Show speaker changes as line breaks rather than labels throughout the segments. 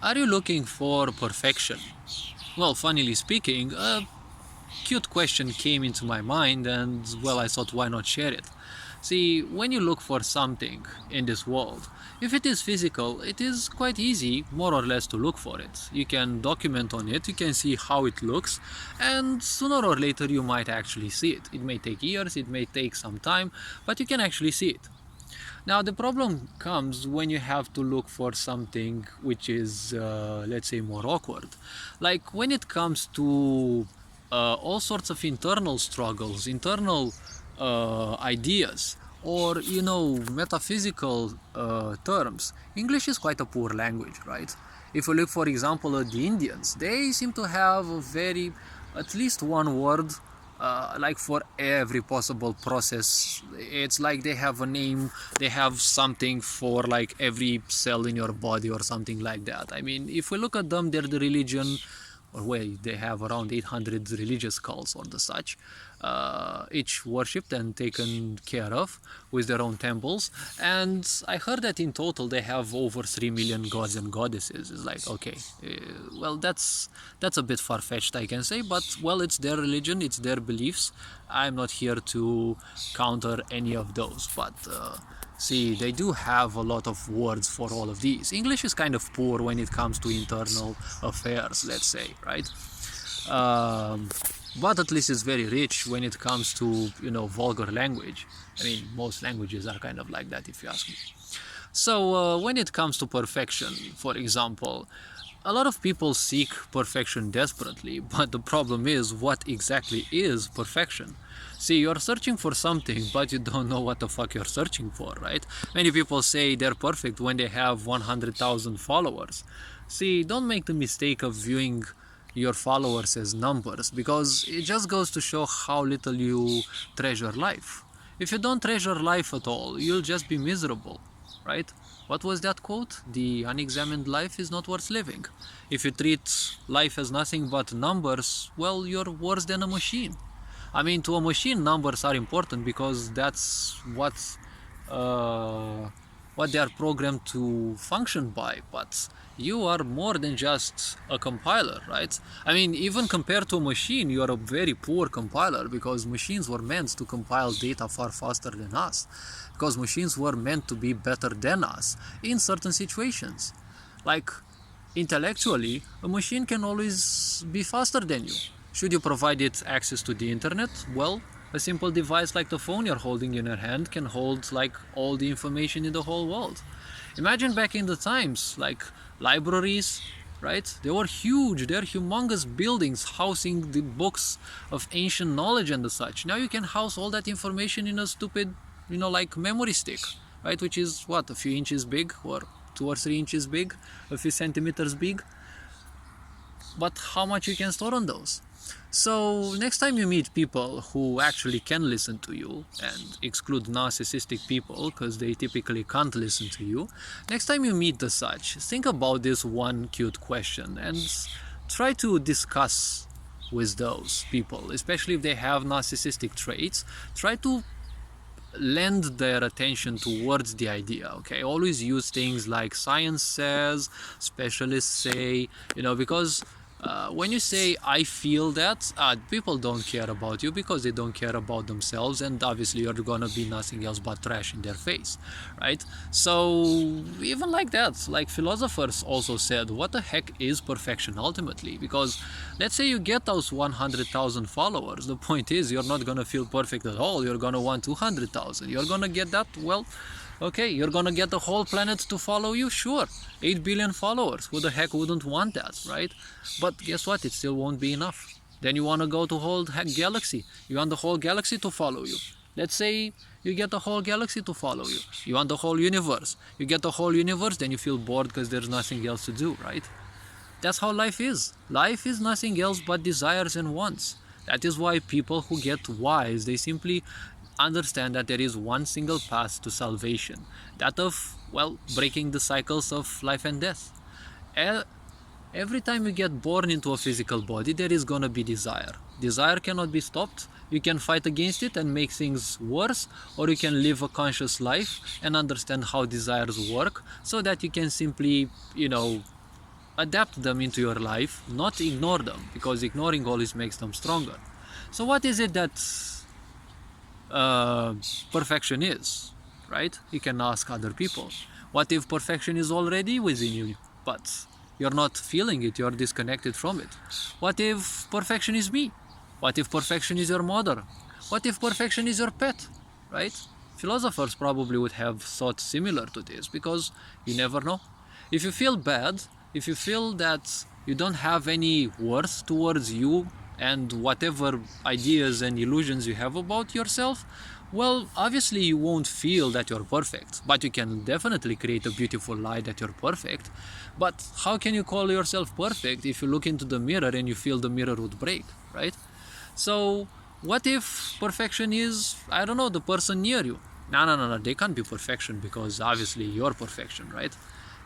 Are you looking for perfection? Well, funnily speaking, a cute question came into my mind, and well, I thought, why not share it? See, when you look for something in this world, if it is physical, it is quite easy, more or less, to look for it. You can document on it, you can see how it looks, and sooner or later you might actually see it. It may take years, it may take some time, but you can actually see it. Now, the problem comes when you have to look for something which is, let's say, more awkward. Like when it comes to all sorts of internal struggles, internal ideas, or, metaphysical terms. English is quite a poor language, right? If you look, for example, at the Indians, they seem to have a very, at least one word like for every possible process. It's like they have a name, they have something for like every cell in your body or something like that. I mean, if we look at them, they're the religion, or wait, they have around 800 religious cults or the such, each worshipped and taken care of with their own temples. And I heard that in total they have over 3 million gods and goddesses. It's like, okay, well, that's a bit far-fetched, I can say, but well, it's their religion, it's their beliefs. I'm not here to counter any of those, but see, they do have a lot of words for all of these. English is kind of poor when it comes to internal affairs, let's say, right? Um, but at least it's very rich when it comes to, vulgar language. I mean, most languages are kind of like that, if you ask me. So when it comes to perfection, for example, a lot of people seek perfection desperately, but the problem is, what exactly is perfection? See, you're searching for something, but you don't know what the fuck you're searching for, right? Many people say they're perfect when they have 100,000 followers. See, don't make the mistake of viewing your followers as numbers, because it just goes to show how little you treasure life. If you don't treasure life at all, you'll just be miserable, right? What was that quote? The unexamined life is not worth living. If you treat life as nothing but numbers, well, you're worse than a machine. I mean, to a machine, numbers are important because that's what they are programmed to function by. But you are more than just a compiler, right? I mean, even compared to a machine, you are a very poor compiler, because machines were meant to compile data far faster than us, because machines were meant to be better than us in certain situations. Like, intellectually, a machine can always be faster than you. Should you provide it access to the internet? Well, a simple device like the phone you're holding in your hand can hold like all the information in the whole world. Imagine back in the times, like libraries, right? They were huge, they're humongous buildings housing the books of ancient knowledge and the such. Now you can house all that information in a stupid, like memory stick, right? Which is what, a few inches big, or 2 or 3 inches big, a few centimeters big. But how much you can store on those? So next time you meet people who actually can listen to you, and exclude narcissistic people because they typically can't listen to you, next time you meet the such, think about this one cute question and try to discuss with those people, especially if they have narcissistic traits. Try to lend their attention towards the idea, okay? Always use things like science says, specialists say, because when you say I feel that, people don't care about you because they don't care about themselves, and obviously you're gonna be nothing else but trash in their face, right? So even like that, like philosophers also said, what the heck is perfection ultimately? Because let's say you get those 100,000 followers, the point is you're not gonna feel perfect at all. You're gonna want 200,000. You're gonna get that, well, okay, you're gonna get the whole planet to follow you? Sure. 8 billion followers. Who the heck wouldn't want that, right? But guess what? It still won't be enough. Then you wanna go to whole galaxy. You want the whole galaxy to follow you. Let's say you get the whole galaxy to follow you. You want the whole universe. You get the whole universe, then you feel bored because there's nothing else to do, right? That's how life is. Life is nothing else but desires and wants. That is why people who get wise, they simply understand that there is one single path to salvation, that of, well, breaking the cycles of life and death. Every time you get born into a physical body, there is gonna be desire. Desire cannot be stopped. You can fight against it and make things worse, or you can live a conscious life and understand how desires work, so that you can simply, adapt them into your life, not ignore them, because ignoring always makes them stronger. So what is it that perfection is, right? You can ask other people. What if perfection is already within you, but you're not feeling it, you're disconnected from it? What if perfection is me? What if perfection is your mother? What if perfection is your pet, right? Philosophers probably would have thought similar to this, because you never know. If you feel bad, if you feel that you don't have any worth towards you and whatever ideas and illusions you have about yourself, well, obviously you won't feel that you're perfect, but you can definitely create a beautiful lie that you're perfect. But how can you call yourself perfect if you look into the mirror and you feel the mirror would break, right? So what if perfection is, I don't know, the person near you? No, they can't be perfection, because obviously you're perfection, right?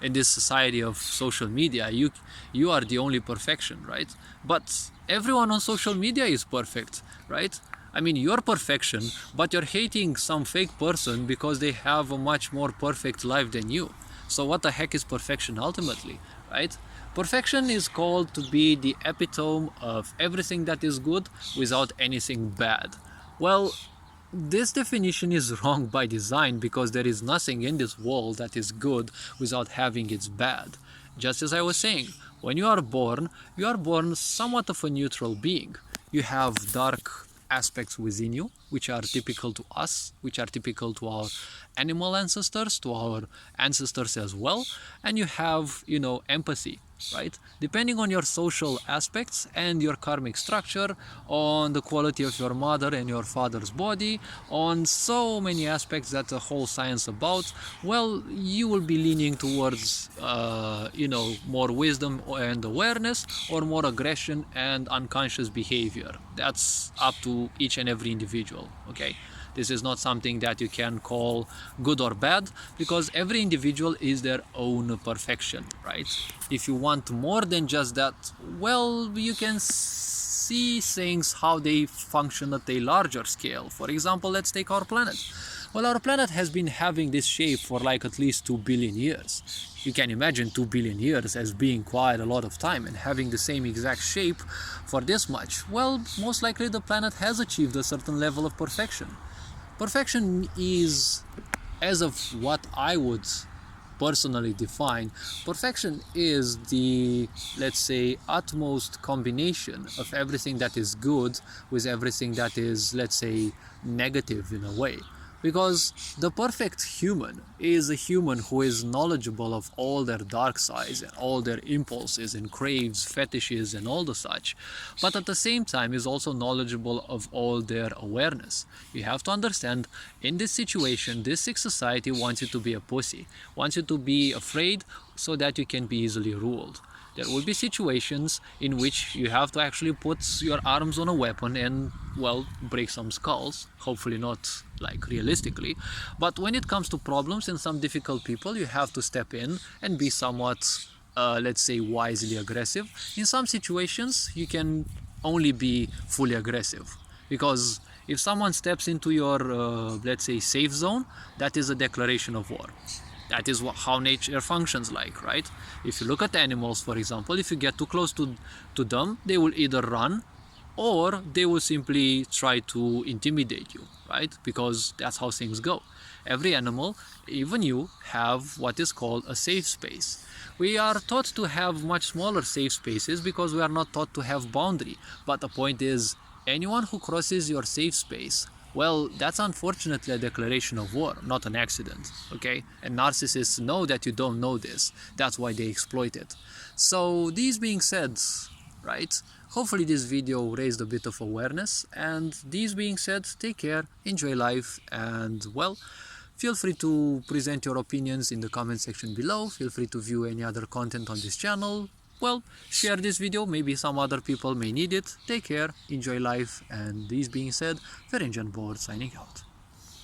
In this society of social media, you are the only perfection, right? But everyone on social media is perfect, right? I mean, you're perfection, but you're hating some fake person because they have a much more perfect life than you. So what the heck is perfection ultimately, right? Perfection is called to be the epitome of everything that is good without anything bad. Well, this definition is wrong by design, because there is nothing in this world that is good without having its bad. Just as I was saying, when you are born somewhat of a neutral being. You have dark aspects within you, which are typical to us, which are typical to our animal ancestors, to our ancestors as well. And you have, empathy, right? Depending on your social aspects and your karmic structure, on the quality of your mother and your father's body, on so many aspects that the whole science about, well, you will be leaning towards, more wisdom and awareness, or more aggression and unconscious behavior. That's up to each and every individual, okay? This is not something that you can call good or bad, because every individual is their own perfection, right? If you want more than just that, well, you can see things how they function at a larger scale. For example, let's take our planet. Well, our planet has been having this shape for like at least 2 billion years. You can imagine 2 billion years as being quite a lot of time, and having the same exact shape for this much. Well, most likely the planet has achieved a certain level of perfection. Perfection is, as of what I would personally define, perfection is the, let's say, utmost combination of everything that is good with everything that is, let's say, negative in a way. Because the perfect human is a human who is knowledgeable of all their dark sides and all their impulses and craves, fetishes and all the such, but at the same time is also knowledgeable of all their awareness. You have to understand, in this situation, this sick society wants you to be a pussy, wants you to be afraid so that you can be easily ruled. There will be situations in which you have to actually put your arms on a weapon and, well, break some skulls. Hopefully not like realistically. But when it comes to problems and some difficult people, you have to step in and be somewhat, let's say, wisely aggressive. In some situations, you can only be fully aggressive. Because if someone steps into your, let's say, safe zone, that is a declaration of war. That is how nature functions like, right? If you look at animals, for example, if you get too close to them, they will either run or they will simply try to intimidate you, right? Because that's how things go. Every animal, even you, have what is called a safe space. We are taught to have much smaller safe spaces because we are not taught to have boundary. But the point is, anyone who crosses your safe space, well, that's unfortunately a declaration of war, not an accident, okay? And narcissists know that you don't know this. That's why they exploit it. So, these being said, right, hopefully this video raised a bit of awareness. And these being said, take care, enjoy life, and, well, feel free to present your opinions in the comment section below. Feel free to view any other content on this channel. Well, share this video, maybe some other people may need it. Take care, enjoy life, and this being said, Ferenc Board signing out.